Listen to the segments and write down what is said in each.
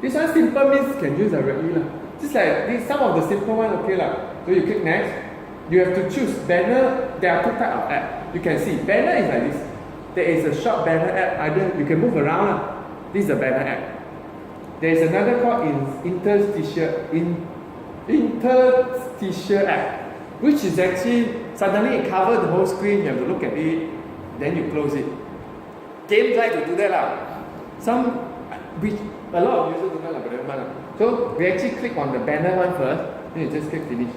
This one simple means can use directly lah. Just like this, some of the simple one, okay lah. So you click next. You have to choose banner. There are two types of app. You can see banner is like this. There is a short banner app. Either you can move around lah. This is a banner app. There is another called interstitial app, which is actually suddenly it covers the whole screen. You have to look at it, then you close it. James like to do that lah. Which a lot of users do that lah, but never mind lah. So we actually click on the banner one first, then you just click finish.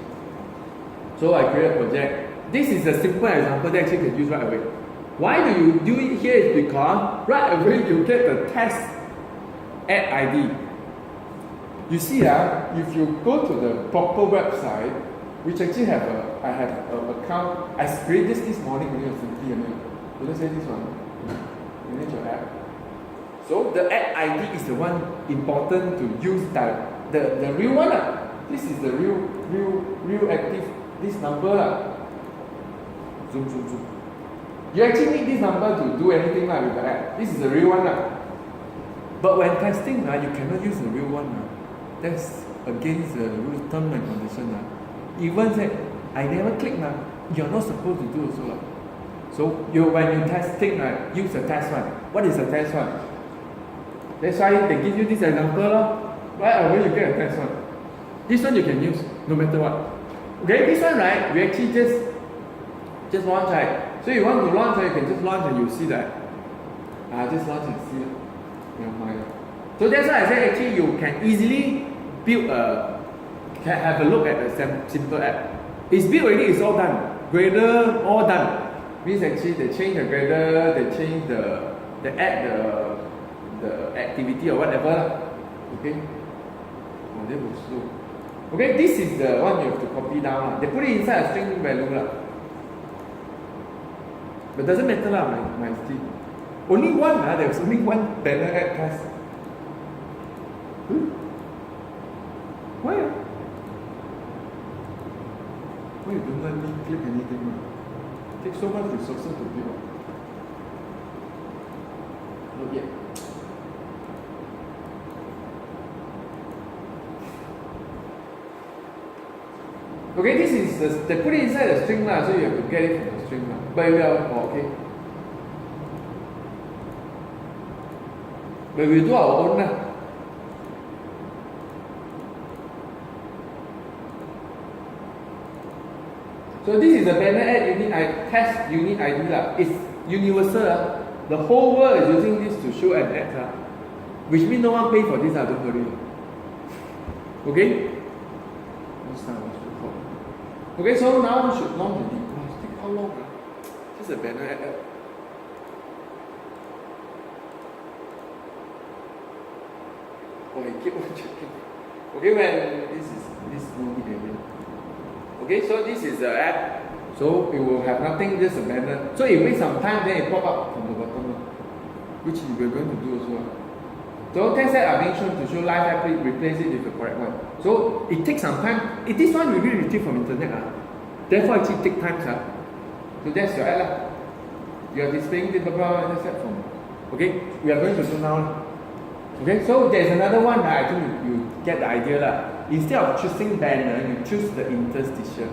So I create a project. This is a simple example that actually can use right away. Why do you do it here is because right away you get the test ad ID. You see if you go to the proper website, which actually I have an account. I created this morning when it was simply let's say this one. Manage your app. So the ad ID is the one important to use the real one lah. This is the real active, this number lah. Zoom. You actually need this number to do anything lah with the app. This is the real one lah. But when testing you cannot use the real one lah. That's against the term and condition lah. Even said I never click lah. You're not supposed to do also lah. So when you testing use the test one. What is the test one? That's why they give you this example lah. Right away you get a test one. This one you can use no matter what. Okay, this one we actually just launch So you want to launch you can just launch and you see that. Just launch and see it. So that's why I say actually you can easily build can have a look at the simple app. It's built already, it's all done. Grader, all done. Means actually they change the grader, they change the activity or whatever. Okay? That was slow. Okay, this is the one you have to copy down. They put it inside a string value. But doesn't matter my team. Only one, there's only one banner ad test. Why? Why you don't let me click anything? It takes so much resources to build. Not yet. Okay, this is they put it inside the string so you have to get it from the string But we are okay. But we do our own So this is a banner ad test unique ID It's universal The whole world is using this to show an ad which means no one pay for this don't worry. Okay? Okay, so now we should launch the device. Take how long? Just a banner ad. I keep on checking. Okay, when this no need again. Okay, so this is the app. So it will have nothing, just a banner. So it waits some time, then it pop up from the bottom, which we're going to do also. So test ad are being shown to show live app, replace it with the correct one. So it takes some time. This one we will retrieve from internet. Therefore it take time. So that's your ad. You are displaying the that's that from. Okay, we are going to do now. Okay, so there's another one I think you get the idea. Instead of choosing banner, you choose the interstitial.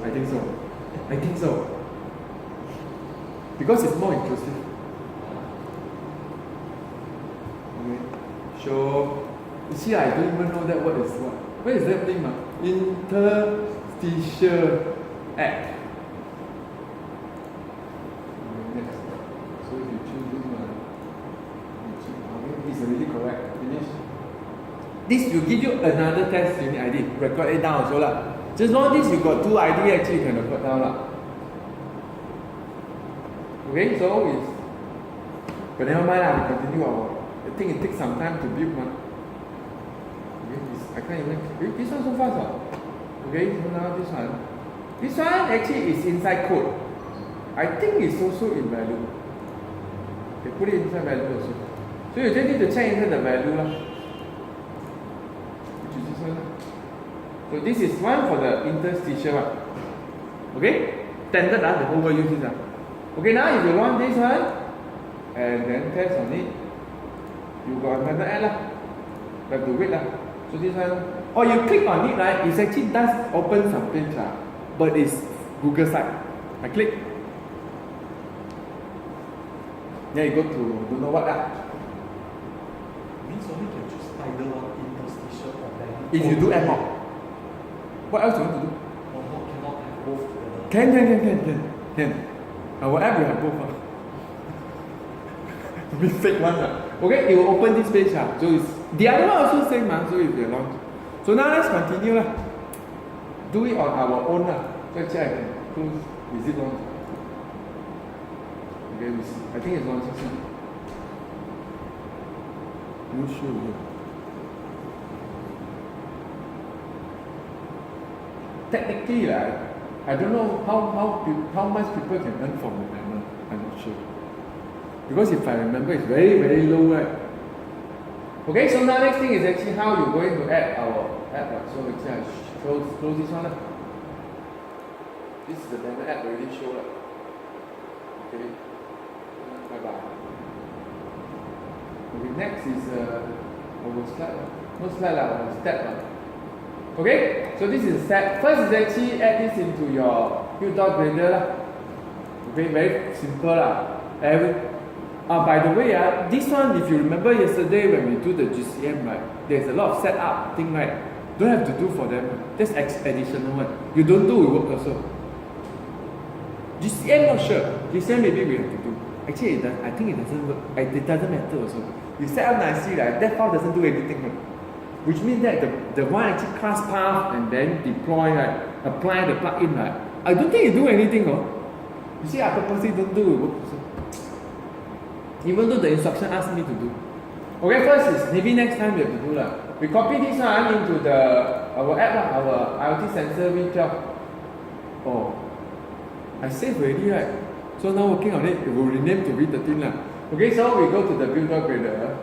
I think so. Because it's more inclusive. Okay. So you see, I don't even know that what is what. Where is that thing? Interstitial act. Next. So if you choose this one, it's already correct. Finish. This will give you another test unique ID. Record it down also Just know this you got two ID actually you can record down Okay, so it's but never mind we continue I think it takes some time to build Okay, I can't even this one so fast Okay, so now this one. This one actually is inside code. I think it's also in value. They put it inside value also. So you just need to check inside the value which is this one So this is one for the interstitial one. Okay? Standard the whole world uses Okay, now if you want this one, and then test on it. You got another ad lah. You have to wait lah. So this one, or you click on it, right? It actually does open some page lah, but it's Google site. I click. Then you go to don't know what lah. Means only can choose either one interstitial or then. If you do ad hoc, what else you want to do? Or not, cannot have both together. Can. Our app will have both. We fake one. Okay, it will open this page. So it's, the other one also same. So it will launch. So now let's continue. Do it on our own. So actually I can close. Is it launch? Okay, we see. I think it's launching. No sure here. Technically, I don't know how much people can earn from the banner. I'm not sure. Because if I remember, it's very, very low, right? Okay, so now next thing is actually how you're going to add our app. So actually I close this one. This is the banner app already shown. Okay. Bye-bye. Okay, next is our slide. No slide, our step. Okay, so this is a step. First is actually add this into your Udot Grader. Okay, very simple. By the way, this one, if you remember yesterday when we do the GCM, right, there's a lot of setup thing, right? Don't have to do for them. That's additional one. You don't do, it work also. GCM, not sure. GCM maybe we have to do. Actually, I think it doesn't work. It doesn't matter also. You set up nicely, right? That file doesn't do anything, right? Which means that the one actually class path and then deploy, right? Apply the plugin, right? I don't think you do anything, You see, I purposely don't do it work also. Even though the instruction asks me to do. Okay, first is maybe next time we have to do lah. We copy this one into our app, our IoT sensor V12. Oh, I saved already, right? So now working on it, it will rename to V13 lah. Okay, so we go to the build-up grader.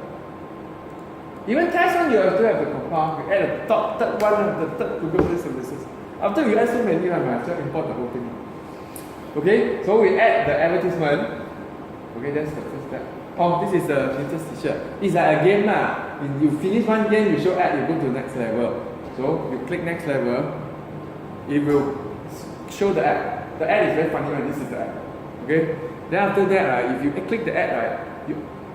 Even test one, you have to have the compile. We add the third one, the third Google Play services. After we add so many, we have to import the whole thing. Okay, so we add the advertisement. Okay, that's the first step. This is the interstitial. It's like a game lah. When you finish one game, you show ad, you go to the next level. So you click next level, it will show the ad. The ad is very funny when this is the ad. Okay? Then after that, if you click the ad, right,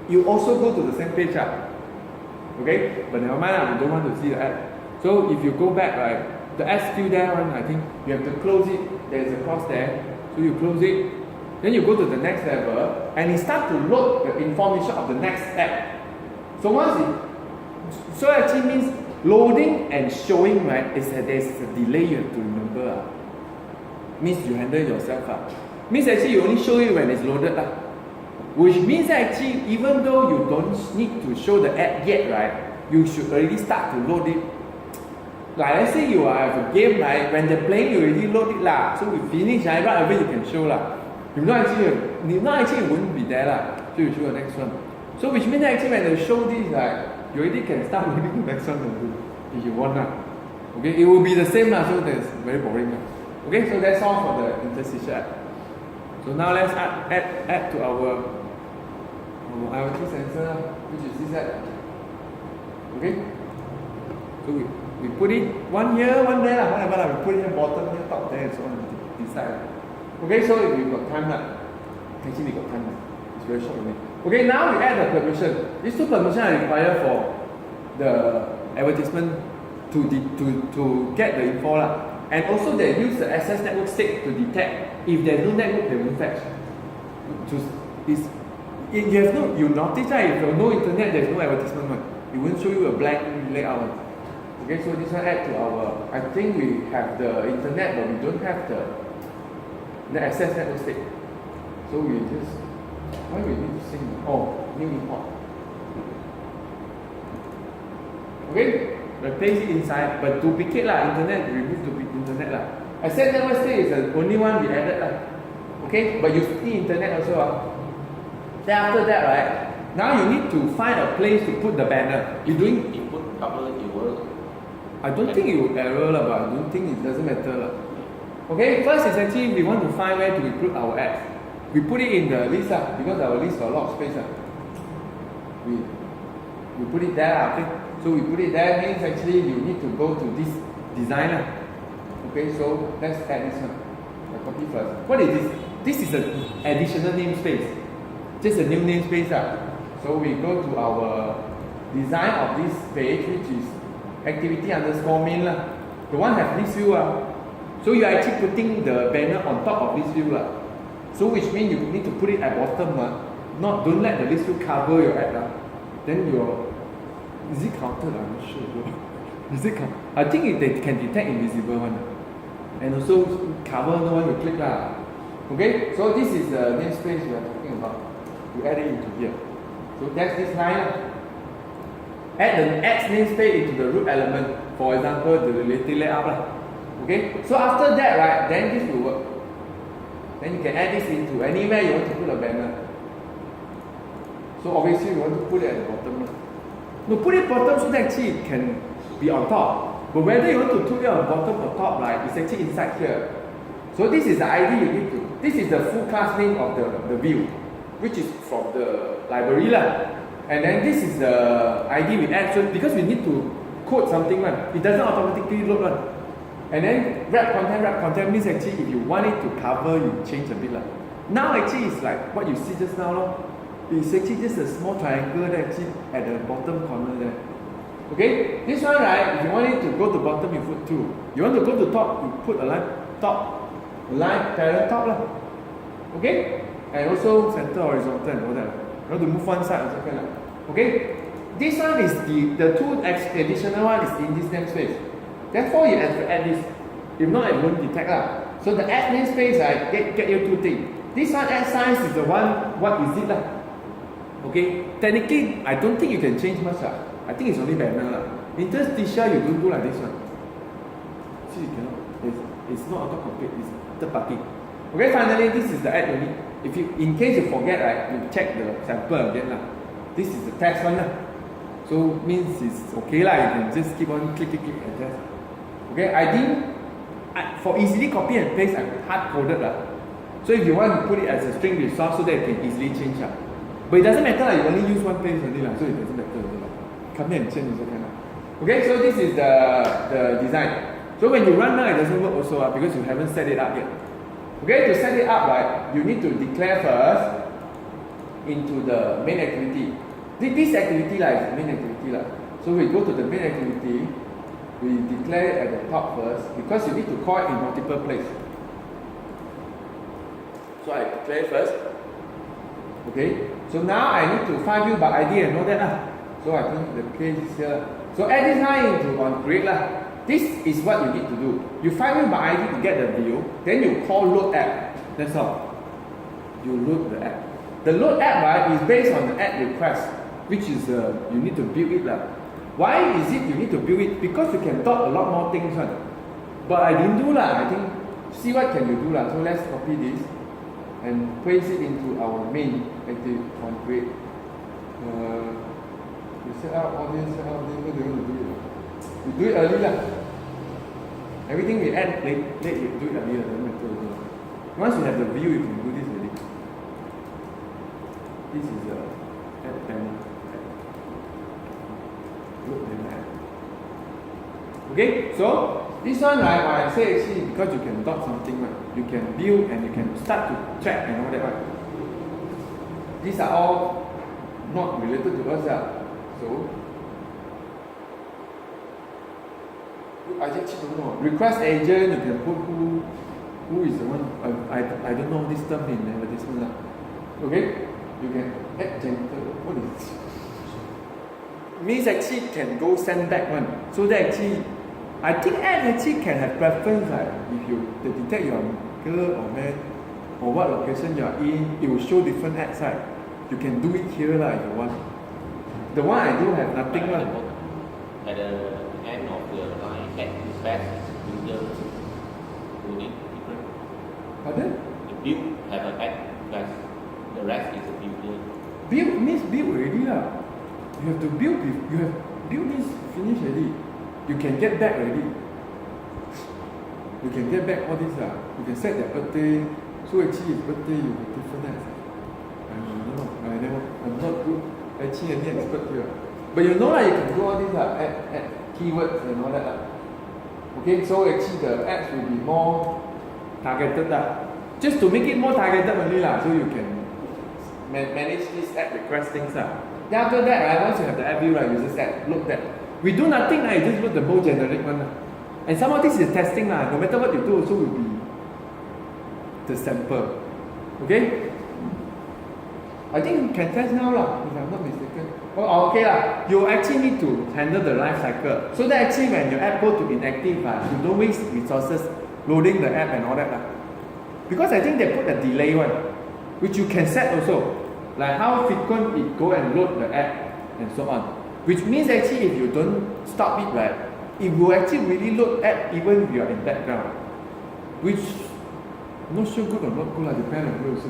you also go to the same page. Okay? But never mind, you don't want to see the ad. So if you go back, right, the ad's still there, I think you have to close it. There's a cross there. So you close it. Then you go to the next level and it starts to load the information of the next app. So so actually means loading and showing, right, there's a delay you have to remember. Means you handle yourself. Means actually you only show it when it's loaded. Which means actually even though you don't need to show the app yet, right, you should already start to load it. Like let's say you have a game, right, when they're playing you already load it lah. So we finish, right away you can show lah. If not actually it wouldn't be there lah. So you show the next one. So which means actually when they show this, you already can start reading the next one to do if you want lah. Okay, it will be the same lah, so that's very boring lah. Okay, so that's all for the interstitial app. So now let's add to our IoT sensor, which is this app. Okay? So we put it one here, one there lah, whatever lah. We put it here, bottom here, top there, and so on. Decide. Okay, so if we've got time actually we got time it's very short only. Okay, now we add the permission. These two permissions are required for the advertisement to get the info lah. And also they use the access network state to detect if there's no network, they won't fetch. You notice that if there's no internet, there's no advertisement one. It won't show you a blank layout. Okay, so this one add to our. I think we have the internet, but we don't have the access network state. So we just, why we need to sync? New import. Okay, replace it inside, but duplicate lah, internet, remove internet lah. Access network state is the only one we added lah. Okay, but you see internet also. Then after that, right, now you need to find a place to put the banner. You're doing input cover, it will. I don't think it will error lah, but I don't think it doesn't matter lah. Okay, first is actually we want to find where to put our ads. We put it in the list because our list got a lot of space. We put it there, okay? So we put it there means actually you need to go to this design. Okay, so let's add this one. I copy first. What is this? This is an additional namespace. Just a new namespace. So we go to our design of this page, which is activity underscore main. The one have this view. So you're actually putting the banner on top of this view. So which means you need to put it at bottom. Not don't let the list view cover your ad. Then your is it counted? I'm not sure. Is it count? I think they can detect invisible one. And also cover no one will click. Okay, so this is the namespace we are talking about. You add it into here. So that's this line. Add the X namespace into the root element. For example, the related layout. Okay, so after that, right, then this will work. Then you can add this into anywhere you want to put a banner. So obviously you want to put it at the bottom. No, put it bottom so that actually it can be on top. But whether you want to put it on bottom or top, right, it's actually inside here. So this is the ID you need to. This is the full class name of the view, which is from the library And then this is the ID we add. So because we need to code something, it doesn't automatically load. And then wrap content means actually if you want it to cover, you change a bit. Now actually it's like what you see just now. It's actually just a small triangle that actually at the bottom corner there. Okay, this one, right, if you want it to go to bottom, you put 2. You want to go to top, you put a line top, a line parallel top. Okay, and also center horizontal and all that. You want to move one side or second. Okay, this one is the two additional one is in this namespace. Therefore, you have to add this. If not, it won't detect. So the add namespace, right, get you 2 things. This one add signs is the one, what is it? Okay, technically, I don't think you can change much. I think it's only banner. Interstitial, you don't do like this one. See, you cannot. It's not auto-complete, it's third party. Okay, finally, this is the add unit. If you, in case you forget, right, you check the sample again. This is the test one. So, means it's okay. You can just keep on click and test. Okay, I think, for easily copy and paste, I'm hard-coded. So, if you want to put it as a string resource so that you can easily change. But it doesn't matter, you only use one place only, so it doesn't matter. Come here and change also can. Okay, so this is the design. So when you run now, it doesn't work also because you haven't set it up yet. Okay, to set it up, right, you need to declare first into the main activity. This activity is the main activity. So we go to the main activity, we declare it at the top first because you need to call it in multiple places. So I declare first. Okay, so now I need to find view by ID and all that. So I think the case is here. So add this line into on create. This is what you need to do. You find view by ID to get the view, then you call load app. That's all. You load the app. The load app, right, is based on the add request, which is you need to build it. Why is it you need to build it? Because you can talk a lot more things. But I didn't do. I think, see what can you do. So let's copy this and paste it into our main active on create. We set up all this, what do you want to do it? We do it early. Everything we add late we do it earlier, doesn't matter. Once you have the view, you can do this already. This is the add panel. Okay, so this one, right, what I say actually because you can dot something, right, you can build and you can start to track and all that, right. These are all not related to us. So I actually don't know. Request agent, you can put who is the one. I don't know this term in advertisement. Okay, you can add janitor. What is it? Means actually can go send back one. So that actually, I think ad actually can have preference. If you detect you are girl or man or what location you are in, it will show different ads. You can do it here if you want. The one I do have nothing. At the end of the line, add request user unit different. Pardon? The build have an add request. The rest is a builder. Build means build already. You have to build. You have build means finish already. You can get back already. You can get back all this. You can set their birthday. So actually, if birthday you have different ads. I don't know. I'm not good. Actually, any expert here. But you know you can do all these add keywords and all that. Okay, so actually the ads will be more targeted. Just to make it more targeted only, so you can manage this ad request things. Then after that, once you have the ad view, you just look that. We do nothing, you just look the most generic one. And some of this is testing. No matter what you do, also will be the sample. Okay? I think you can test now, if I'm not mistaken. Oh, okay, you actually need to handle the life cycle. So that actually when your app go to inactive, you don't waste resources loading the app and all that. Because I think they put a delay one, which you can set also. Like how frequent it go and load the app and so on. Which means actually if you don't stop it, it will actually really load app even if you are in background. Which not sure good or not good, depends on you also.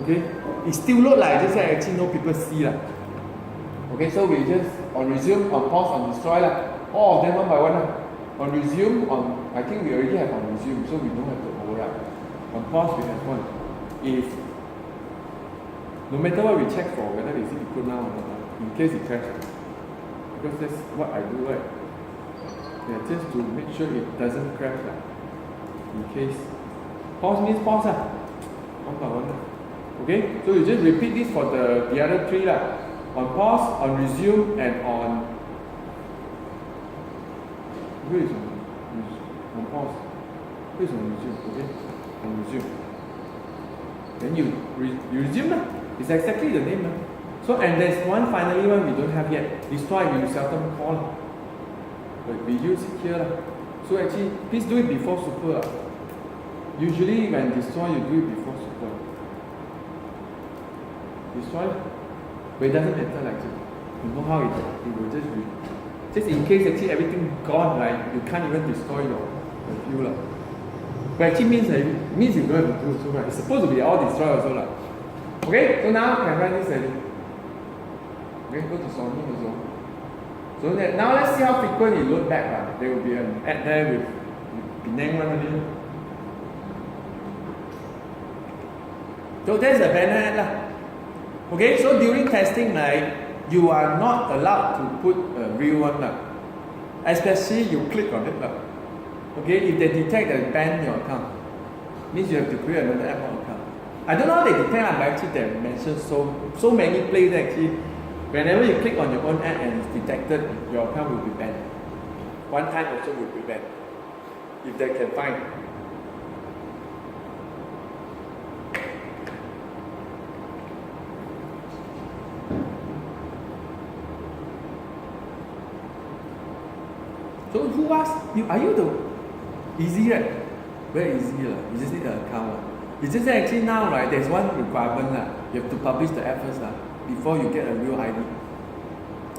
Okay? It still load just say actually no people see. Okay, so we just on resume, on pause, on destroy all of them one by one. On resume, I think we already have on resume, so we don't have to override. On pause we have one. If no matter what we check for whether is it equal now or not, in case it crashes. Because that's what I do, right? Yeah, just to make sure it doesn't crash. In case. Pause means pause. One by one. Okay? So you just repeat this for the other three. On pause, on resume, and on. Where is on pause? Where is on resume? Okay? On resume. Then you resume. It's exactly the name. So, and there's one finally one we don't have yet. Destroy we seldom call. But we use it here. So actually, please do it before super. Usually when destroy, you do it before super. Destroy. But it doesn't matter actually. You know how it will just in case actually everything gone, you can't even destroy your view. But actually means you don't have to do so. It's supposed to be all destroy also. Okay, so now can run this already. Okay, go to Sony also. So now let's see how frequent you load back. There will be an ad there with Penang one only. So there's a banner ad. Okay, so during testing, you are not allowed to put a real one. Especially you click on it. Okay, if they detect and ban your account, means you have to create another app account. I don't know how they detect, but actually they mentioned so many places actually. Whenever you click on your own app and it's detected, your account will be banned. One time also will be banned. If they can find. So who asked you? Are you the easy, right? Very easy. You just need an account. It's just that actually now, there's one requirement. You have to publish the app first before you get a real ID.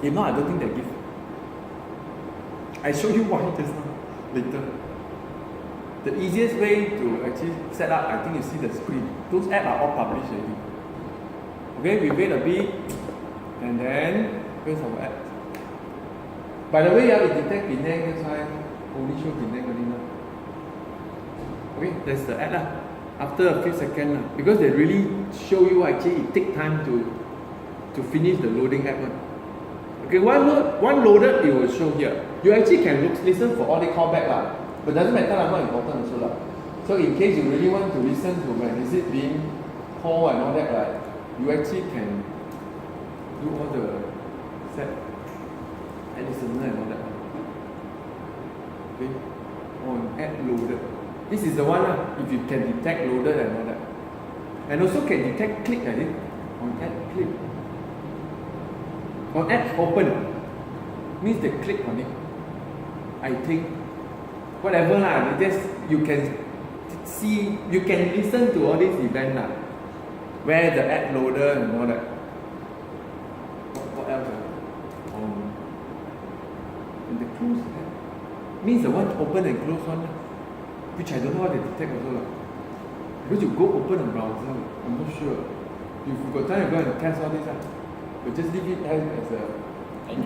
If not, I don't think they give. I show you why just now, later. The easiest way to actually set up, I think you see the screen. Those apps are all published already. Okay, we wait a bit, and then here's our app. By the way, we detect Penang, that's why only show Penang only now. Okay, that's the ad after a few seconds because they really show you actually it take time to finish the loading app one. Okay, one loaded it will show here. You actually can listen for all the callback but doesn't matter not important also So in case you really want to listen to when is it being called and all that you actually can do all the set and listener and all that. Okay, on add loaded. This is the one if you can detect loaded and all that. And also can detect click, I think. On add click. On add open. Means they click on it. I think. Whatever just you can see, you can listen to all these events where the add loader and all that. What else? And the close app. Means the one open and close one. Which I don't know how they detect also. Because you go open a browser, I'm not sure. If you've got time, you go and test all this. But just leave it as a. And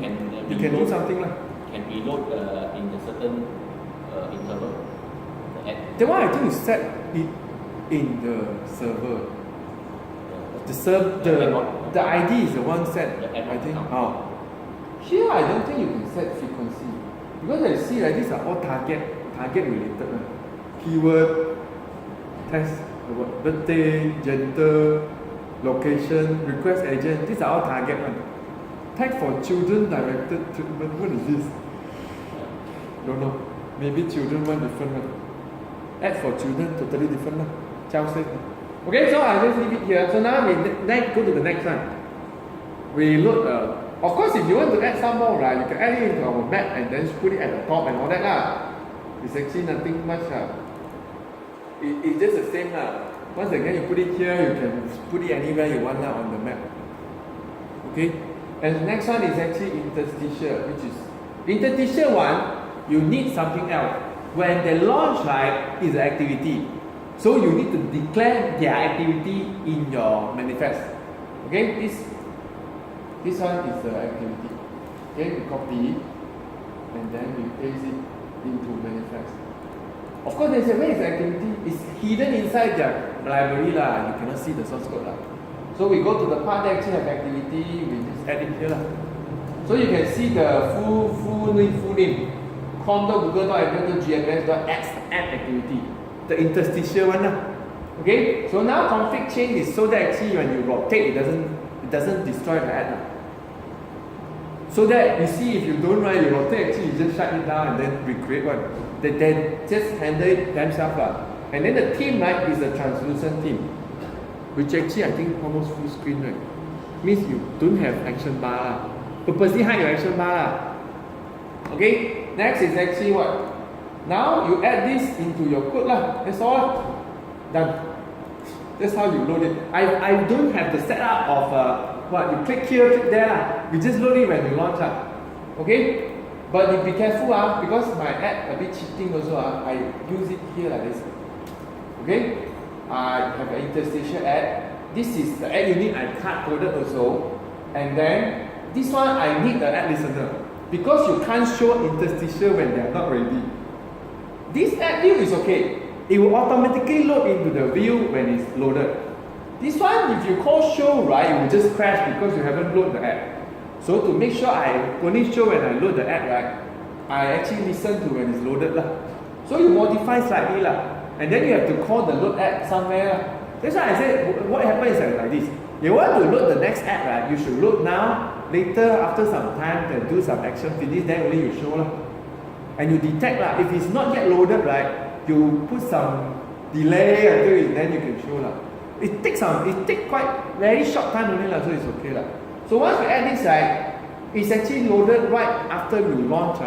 you can do something. Can reload in a certain interval. That one I think is set. in the server. The The ID is the one set. The add-on I think. account. Oh. Here I don't think you can set frequency because I see like these are all target related. Keyword, test, birthday, gender, location, request agent. These are all target one. Tag for children directed treatment. What is this? Don't know. Maybe children one different one. Ad for children totally different one. Child safe. Okay, so I just leave it here. So now we go to the next one. We load. Of course, if you want to add some more, right, you can add it into our map and then put it at the top and all that lah. It's actually nothing much it's just the same lah. Once again, you put it here, you can put it anywhere you want lah on the map. Okay. And the next one is actually interstitial, which is interstitial one. You need something else. When they launch, right, is the activity. So you need to declare their activity in your manifest. Okay, this one is the activity. Okay, we copy and then we paste it into manifest. Of course, they say where is the activity? It's hidden inside their library lah. You cannot see the source code lah. So we go to the part that actually have activity. We just add it here lah. So you can see the full name. com.google.apple.gms.x add activity. The interstitial one lah. Okay, so now config change is so that actually when you rotate, it doesn't destroy the ad lah. So that you see if you don't write, you rotate, actually you just shut it down and then recreate one. They just handle it themselves lah. And then the theme right is a translucent theme, which actually I think almost full screen right. Means you don't have action bar lah. Purposely hide your action bar lah. Okay, next is actually what? Now you add this into your code lah. That's all. Done. That's how you load it. I don't have the setup of what you click here, click there lah. We just load it when you launch lah. Okay? But you be careful because my ad a bit cheating also I use it here like this. Okay? I have an interstitial ad. This is the ad unit I hard coded also. And then this one I need the ad listener. Because you can't show interstitial when they are not ready. This ad view is okay. It will automatically load into the view when it's loaded. This one, if you call show, right, it will just crash because you haven't loaded the ad. So to make sure I only show when I load the ad, right, I actually listen to when it's loaded lah. So you modify slightly lah. And then you have to call the load ad somewhere lah. That's why I said, what happens is like this. You want to load the next ad, right, you should load now. Later, after some time, then do some action, finish, then only you show lah. And you detect lah. If it's not yet loaded, right, you put some delay until it, then you can show lah. It takes quite very short time only lah, so it's okay lah. So once we add this, right, it's actually loaded right after you launch.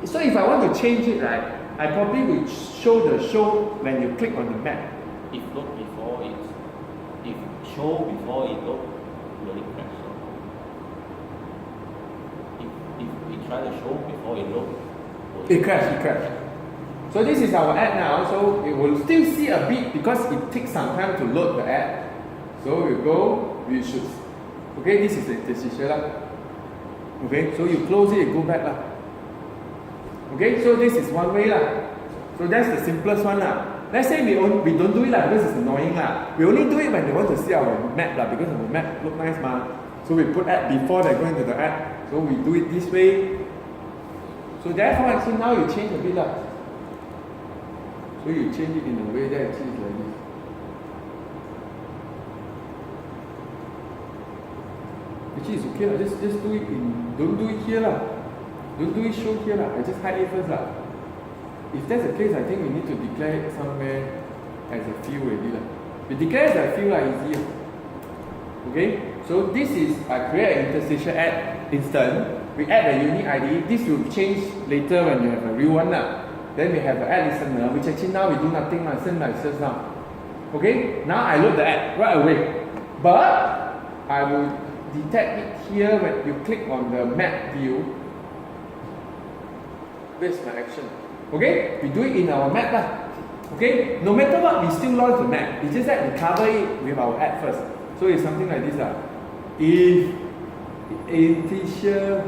So if I want to change it, right, I probably will show the show when you click on the map. If load before it, if show before it load, will it crash? If we try to show before it load, It crashed. So this is our ad now. So it will still see a bit because it takes some time to load the ad. So we should. Okay, this is the interstitial lah. Okay, so you close it, you go back lah. Okay, so this is one way lah. So that's the simplest one lah. Let's say we don't do it lah because it's annoying lah. We only do it when they want to see our map lah because our map look nice ma. So we put ad before they go into the ad. So we do it this way. So therefore actually now you change a bit lah. So you change it in a way that actually is like this. Actually it's okay lah. Just do it don't do it here lah. Don't do it show here lah. I just hide it first lah. If that's the case, I think we need to declare it somewhere as a field already lah. We declare as a field lah, easier. Okay? So this is I create an interstitial ad instant. We add a unique ID. This will change later when you have a real one lah. Then we have the ad listener, which actually now we do nothing lah. Same like just now. Okay? Now I load the ad right away. But I will detect it here when you click on the map view. Where's my action? Okay? We do it in our map lah. Okay? No matter what, we still launch the map. It's just that we cover it with our ad first. So it's something like this lah. If interstitial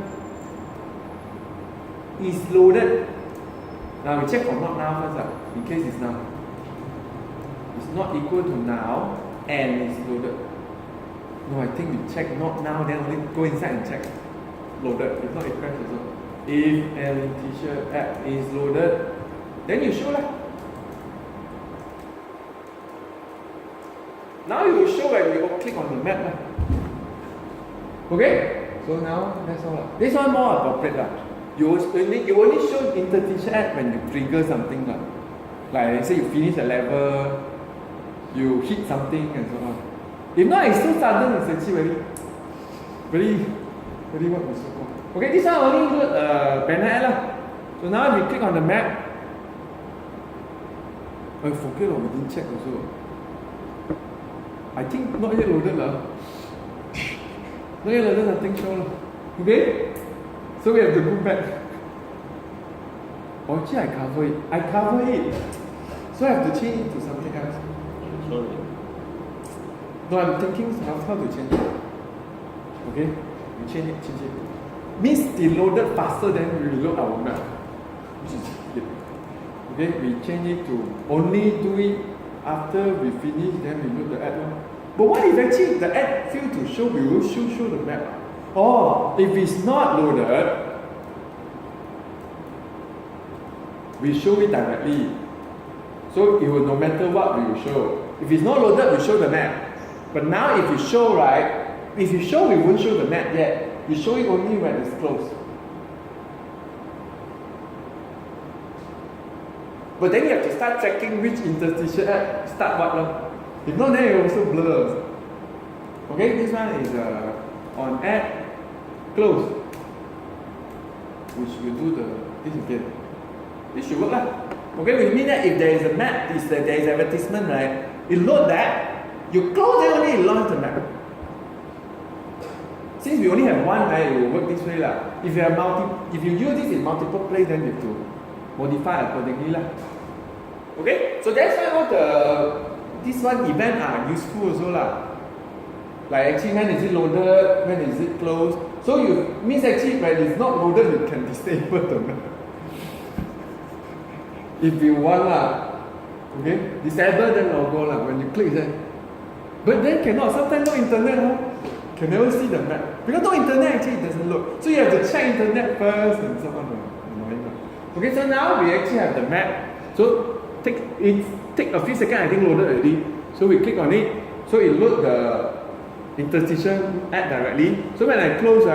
is loaded, now we check for not now first lah, in case it's now. is not equal to now and is loaded. No, I think we check not now, then only go inside and check loaded. If not, it crashes also. If Allen T-shirt app is loaded, then you show lah. Now you will show when you click on the map lah. Okay? So now that's all lah. This one more appropriate lah. You only show inter-teacher app when you trigger something lah. Like let's say you finish a level, you hit something and so on. If not, it's so sudden, it's actually very what was so called. Okay, this one only include banner ad lah. So now we click on the map. I forget we didn't check also. I think not yet loaded lah. Not yet loaded, nothing show lah. Okay? So we have to go back. Oh, actually I cover it. So I have to change it to something else. Sorry. No, I'm thinking how to change it. Okay? We change it. Means it loaded faster than we reload our map. Which is it. Okay? We change it to only do it after we finish, then we load the ad. But what if actually the ad failed to show, we will show the map? Oh, if it's not loaded, we show it directly. So it will, no matter what, we will show. If it's not loaded, we show the map. But now if you show, right, if you show, we won't show the map yet. We show it only when it's closed. But then you have to start tracking which interstitial app start what lah. If not, then it also blurs. Okay, this one is on app close. We should do this again. This should work lah. Okay, which means that if there is a map, there is advertisement, right? You load that, you close it only, you launch the map. Since we only have one, right, it will work this way lah. If you use this in multiple places, then you have to modify accordingly lah. Okay, so that's why all this one event are useful also lah. Like actually when is it loaded, when is it closed. So you means actually when it's not loaded, you can disable the map. If you want lah. Okay, disable then logo lah. When you click then. But then cannot, sometimes no internet huh? Can never see the map. Because no internet actually it doesn't load. So you have to check internet first and so on. Okay, so now we actually have the map. So take a few seconds, I think loaded already. So we click on it. So it load the interstitial ad directly. So when I close,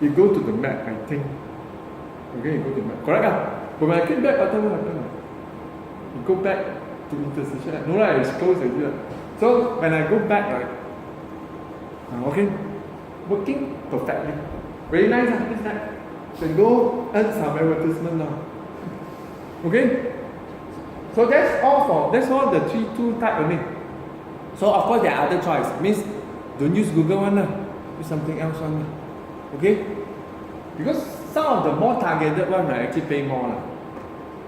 you go to the map, I think. Okay, you go to the map. Correct? But when I click back, what happened? You go back to interstitial ad. No, it's closed already. So when I go back, okay, working perfectly. Very nice, this app. Then go earn some advertisement now. Okay? So that's all the 3-2 type only. So of course there are other choice. Means don't use Google one, use something else one. Okay? Because some of the more targeted one actually pay more.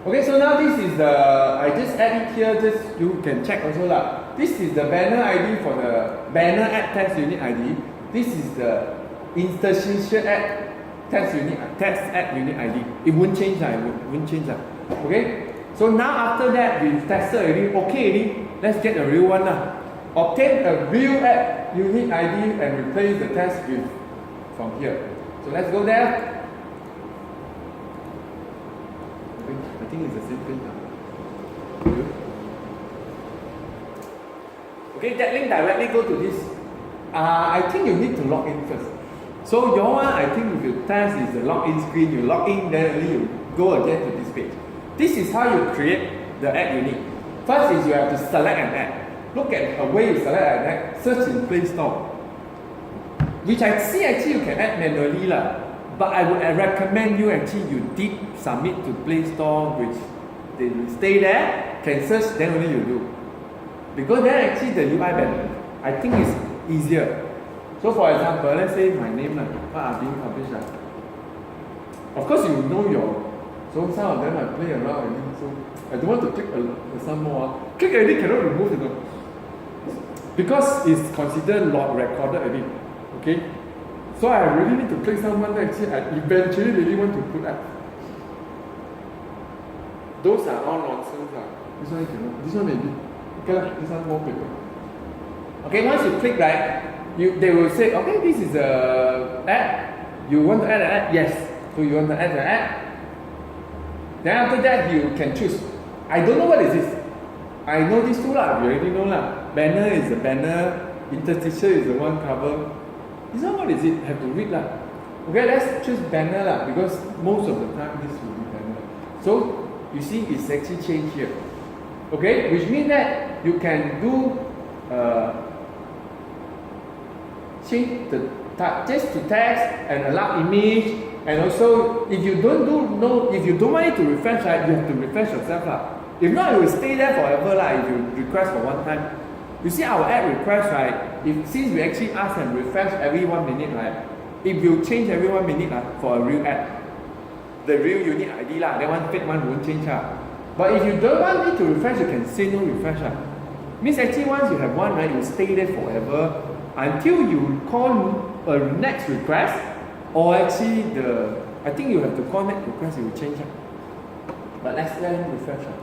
Okay, so now this is I just add it here, just you can check also lah. This is the banner ID for the banner ad test unit ID. This is the interstitial ad test ad unit ID. It won't change it won't change. Okay? So now after that we've tested already, okay already, let's get a real one lah. Obtain a real ad unit ID and replace the test with from here. So let's go there. I think it's the same thing now. Okay, that link directly go to this. I think you need to log in first. So your one, I think if you test is the login screen, you log in, then only you go again to this page. This is how you create the ad unit. First is you have to select an ad. Look at a way you select an ad. Search in Play Store. Which I see actually you can add manually lah. But I would recommend you actually you did submit to Play Store, which they will stay there, can search, then only you do. Because then actually the UI better. I think it's easier. So for example, let's say my name what are being published. Of course you know so some of them I play around already, so I don't want to click some more. Click already cannot remove it. Because it's considered log recorded already. Okay? So I really need to click someone that actually I eventually really want to put up. Those are all nonsense. This one cannot. This one maybe. Okay lah, this one wallpaper. Okay, once you click right, they will say, okay, this is a ad. You want to add an ad? Yes. So you want to add an ad. Then after that, you can choose. I don't know what is this. I know these two lah. You already know lah. Banner is the banner. Interstitial is the one cover. This one what is it? Have to read lah. Okay, let's choose banner lah, because most of the time this will be banner. So you see, it's actually changed here. Okay, which means that you can do change the text to text and allow image, and also if you don't want it to refresh, right, you have to refresh yourself lah. If not, it will stay there forever lah. If you request for one time, you see our ad request, right? Since we actually ask and refresh every 1 minute, right? If you change every 1 minute for a real ad, the real unique ID lah, that one fake one won't change lah. But if you don't want it to refresh, you can say no refresh lah. Means actually once you have one, right, you stay there forever until you call a next request, or actually I think you have to call next request, it will change lah. But let's learn refresh lah.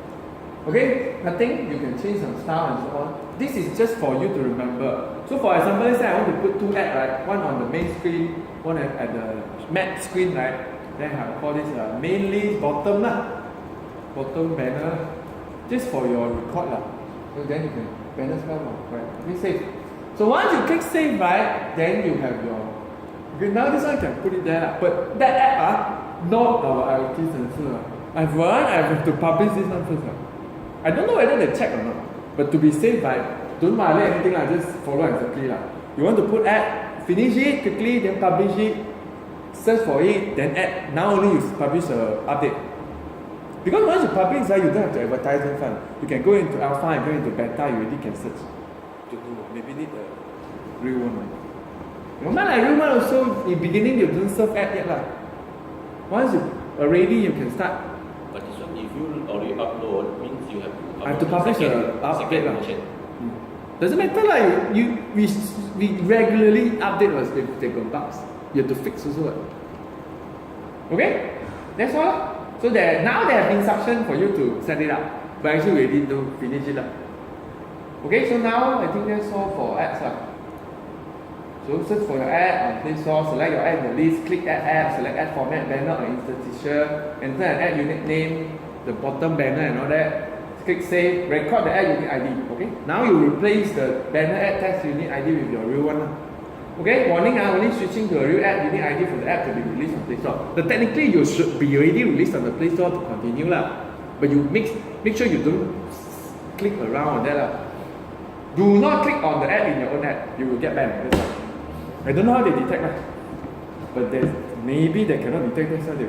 Okay, nothing, you can change some style and so on. This is just for you to remember. So for example, let's say I want to put two ads, right? One on the main screen, one at the matte screen, right? Then I'll call this main list bottom lah. Bottom banner, just for your record lah. So then you can banner spell lah, right? Click save. So once you click save, right, then you have your. Okay, now this one you can put it there lah. But that app not our IoT sensor. I have to publish this one first lah. I don't know whether they check or not. But to be safe, right, don't violate anything lah. Just follow exactly lah. You want to put ad, finish it quickly, then publish it, search for it, then add. Now only you publish a update. Because once you publish, you don't have to advertise in front. You can go into alpha and go into beta, you already can search. Maybe need a real one. Not like real one also, in beginning you don't serve ad yet lah. Once you already, you can start. But this one, if you already upload, means you have to upload I have to publish second update lah. version. Doesn't matter lah. We regularly update us if they got bugs. You have to fix also. Okay, that's all. So now they have instruction for you to set it up, but actually we already do finish it up. Okay, so now I think that's all for ads lah. So search for your ad on Play Store, select your ad in the list, click add, select ad format, banner or interstitial, enter an ad unique name, the bottom banner and all that. Click save, record the ad unique ID. Okay, now you replace the banner ad text unique ID with your real one. Okay, warning, only switching to a real ad unique ID for the app to be released on Play Store. But technically you should be already released on the Play Store to continue lah. But you make sure you don't click around on that lah. Do not click on the ad in your own ad. You will get banned. That's all. I don't know how they detect that. But maybe they cannot detect that, so they